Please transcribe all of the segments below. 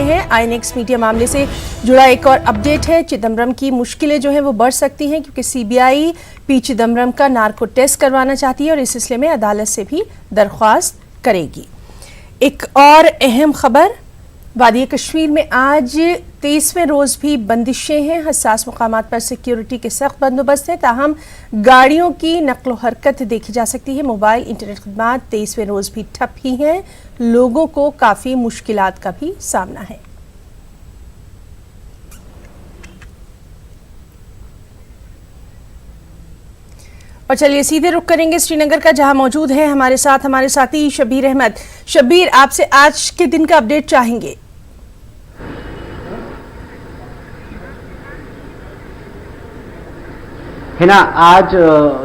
हैं। INX media मामले से जुड़ा एक और अपडेट है। चिदम्बरम की मुश्किलें जो हैं वो बढ़ सकती हैं क्योंकि सीबीआई पी चिदम्बरम का नार्को टेस्ट करवाना चाहती है और इस सिलसिले में अदालत से भी दरख्वास्त करेगी। एक और अहम खबर, वादी कश्मीर में आज 23वें रोज भी बंदिशें हैं। हसास मुकामात पर सिक्योरिटी के सख्त बंदोबस्त है, ताहम गाड़ियों की नक्लो हरकत देखी जा सकती है। मोबाइल इंटरनेट खदमात 23वें रोज भी ठप ही हैं। लोगों को काफ़ी मुश्किलात का भी सामना है। और चलिए सीधे रुख करेंगे श्रीनगर का, जहां मौजूद है हमारे साथी शब्बीर अहमद। शब्बीर, आपसे आज के दिन का अपडेट चाहेंगे। हिना, आज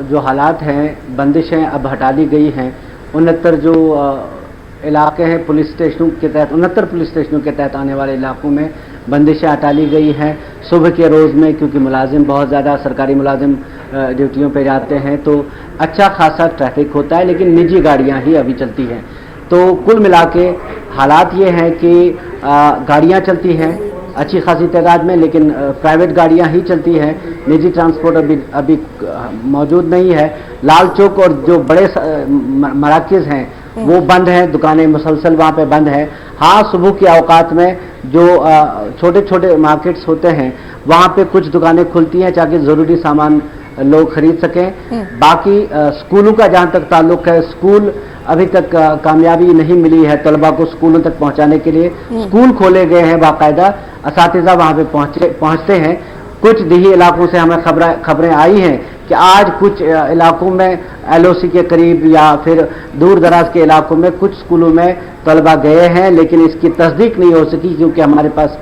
जो हालात हैं, बंदिशें अब हटा दी गई हैं। 69 जो इलाके हैं पुलिस स्टेशनों के तहत, 69 पुलिस स्टेशनों के तहत आने वाले इलाकों में बंदिशें हटा ली गई हैं। सुबह के रोज़ में क्योंकि मुलाजिम बहुत ज़्यादा सरकारी मुलाजिम ड्यूटियों पे जाते हैं तो अच्छा खासा ट्रैफिक होता है, लेकिन निजी गाड़ियां ही अभी चलती हैं। तो कुल मिला के हालात ये हैं कि गाड़ियां चलती हैं अच्छी खासी तादाद में, लेकिन प्राइवेट गाड़ियां ही चलती हैं। निजी ट्रांसपोर्ट अभी मौजूद नहीं है। लाल चौक और जो बड़े मराकज़ हैं वो बंद हैं, दुकानें मुसलसल वहाँ पे बंद हैं। हाँ, सुबह के औकात में जो छोटे छोटे मार्केट्स होते हैं वहाँ पे कुछ दुकानें खुलती हैं ताकि ज़रूरी सामान लोग खरीद सकें। बाकी स्कूलों का जहाँ तक ताल्लुक है, स्कूल अभी तक कामयाबी नहीं मिली है तलबा को स्कूलों तक पहुँचाने के लिए। स्कूल खोले गए हैं, बाकायदा असातिज़ा वहाँ पे पहुँचते हैं। कुछ देही इलाकों से हमें खबरें आई हैं कि आज कुछ इलाकों में LOC के करीब या फिर दूर दराज के इलाकों में कुछ स्कूलों में तलबा गए हैं, लेकिन इसकी तस्दीक नहीं हो सकी क्योंकि हमारे पास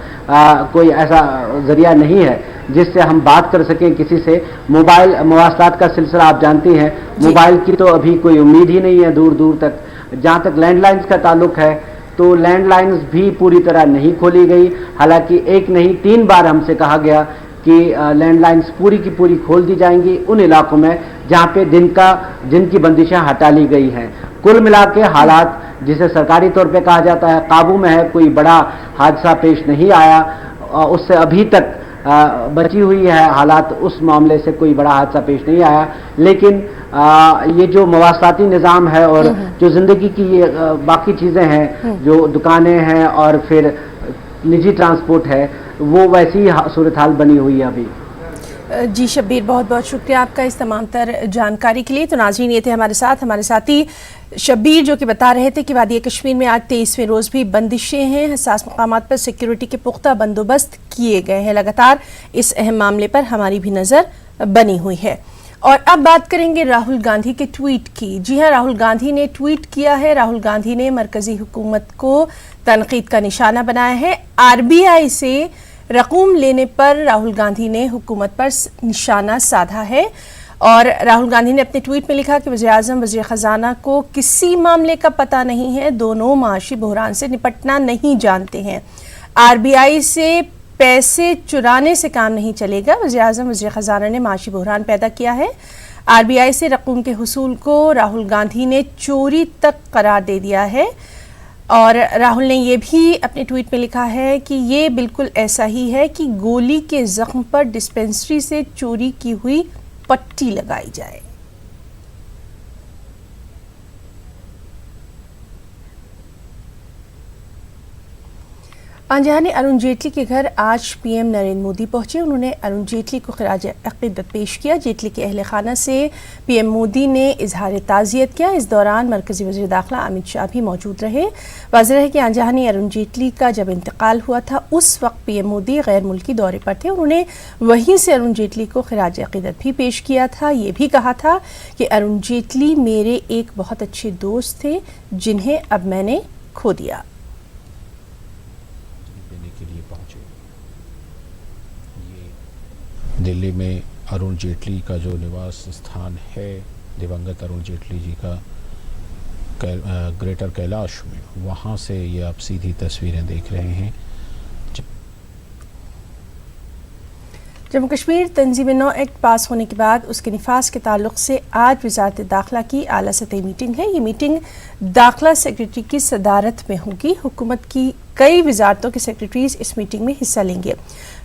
कोई ऐसा जरिया नहीं है जिससे हम बात कर सकें किसी से। मोबाइल मवासलात का सिलसिला आप जानती हैं, मोबाइल की तो अभी कोई उम्मीद ही नहीं है दूर दूर तक। जहाँ तक लैंडलाइंस का ताल्लुक है तो लैंडलाइंस भी पूरी तरह नहीं खोली गई। हालांकि एक नहीं 3 बार हमसे कहा गया कि लैंडलाइंस पूरी की पूरी खोल दी जाएंगी उन इलाकों में जहाँ पे दिन की बंदिशें हटा ली गई हैं। कुल मिला के हालात जिसे सरकारी तौर पे कहा जाता है काबू में है, कोई बड़ा हादसा पेश नहीं आया, उससे अभी तक बची हुई है हालात, उस मामले से कोई बड़ा हादसा पेश नहीं आया। लेकिन ये जो मवासलाती निज़ाम है और जो ज़िंदगी की ये बाकी चीज़ें हैं, जो दुकानें हैं और फिर निजी ट्रांसपोर्ट है, वो वैसी ही सूरत हाल बनी हुई है अभी। जी शब्बीर, बहुत बहुत शुक्रिया आपका इस तमाम तर जानकारी के लिए। तो नाज़रीन, ये थे हमारे साथी शब्बीर जो कि बता रहे थे कि वादी कश्मीर में आज 23वें रोज़ भी बंदिशें हैं। हसास मकामात पर सिक्योरिटी के पुख्ता बंदोबस्त किए गए हैं। लगातार इस अहम मामले पर हमारी भी नज़र बनी हुई है। और अब बात करेंगे राहुल गांधी के ट्वीट की। जी हाँ, राहुल गांधी ने ट्वीट किया है। राहुल गांधी ने मरकजी हुकूमत को तनकीद का निशाना बनाया है। RBI से रकूम लेने पर राहुल गांधी ने हुकूमत पर निशाना साधा है। और राहुल गांधी ने अपने ट्वीट में लिखा कि वज़ीर-ए-आज़म वज़ीर ख़ज़ाना को किसी मामले का पता नहीं है, दोनों माशी बहरान से निपटना नहीं जानते हैं। RBI से पैसे चुराने से काम नहीं चलेगा। वज़ीर-ए-आज़म वज़ीर ख़ज़ाना ने माशी बहरान पैदा किया है। RBI से रकूम के हुसूल को राहुल गांधी ने चोरी तक करार दे दिया है। और राहुल ने ये भी अपने ट्वीट में लिखा है कि ये बिल्कुल ऐसा ही है कि गोली के जख्म पर डिस्पेंसरी से चोरी की हुई पट्टी लगाई जाए। अनजाने अरुण जेटली के घर आज PM नरेंद्र मोदी पहुंचे। उन्होंने अरुण जेटली को खिराज अक़ीदत पेश किया। जेटली के अहल खाना से PM मोदी ने इजहार ताज़ियत किया। इस दौरान मरकज़ी वज़ीर दाखिला अमित शाह भी मौजूद रहे। वाज़ेह है कि अनजाने अरुण जेटली का जब इंतकाल हुआ था उस वक्त PM मोदी गैर मुल्की दौरे पर थे। उन्होंने वहीं से अरुण जेटली को खिराज अक़ीदत भी पेश किया था। ये भी कहा था कि अरुण जेटली मेरे एक बहुत अच्छे दोस्त थे जिन्हें अब मैंने खो दिया। दिल्ली में अरुण जेटली का जो निवास स्थान है, दिवंगत अरुण जेटली जी का ग्रेटर कैलाश में, वहाँ से ये आप सीधी तस्वीरें देख रहे हैं। जम्मू कश्मीर तंजीम-ए-नौ एक्ट पास होने के बाद उसके निफाज के ताल्लुक से आज वज़ारत दाखिला की आला सतही मीटिंग है। ये मीटिंग दाखिला सेक्रेटरी की सदारत में होगी। हुकूमत की कई वजारतों के सेक्रेटरीज इस मीटिंग में हिस्सा लेंगे।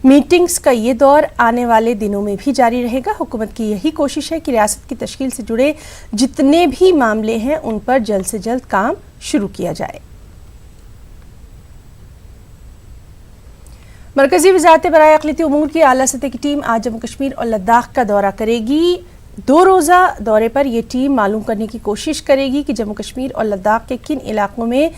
मीटिंग्स का ये दौर आने वाले दिनों में भी जारी रहेगा। हुकूमत की यही कोशिश है कि रियासत की तश्कील से जुड़े जितने भी मामले हैं उन पर जल्द से जल्द काम शुरू किया जाए। मरकजी वज़ारत बराए अक़लियती उमूर की आला सतह की टीम आज जम्मू कश्मीर और लद्दाख का दौरा करेगी। 2 रोज़ा दौरे पर यह टीम मालूम करने की कोशिश करेगी कि जम्मू कश्मीर और लद्दाख के किन इलाकों में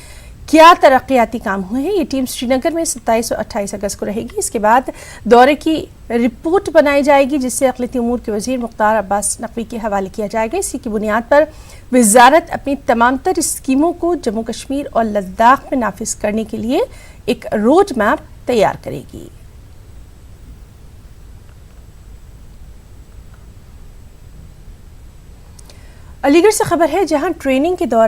क्या तरक्याती काम हुए हैं। ये टीम श्रीनगर में 27 और 28 अगस्त को रहेगी। इसके बाद दौरे की रिपोर्ट बनाई जाएगी जिससे अक़लियती उमूर के वज़ीर मुख्तार अब्बास नकवी के हवाले किया जाएगा। इसी की बुनियाद पर वज़ारत अपनी तमाम तर स्कीमों को जम्मू कश्मीर और लद्दाख में नाफिज करने के लिए एक रोड मैप तैयार करेगी। अलीगढ़ से खबर है जहां ट्रेनिंग के दौरान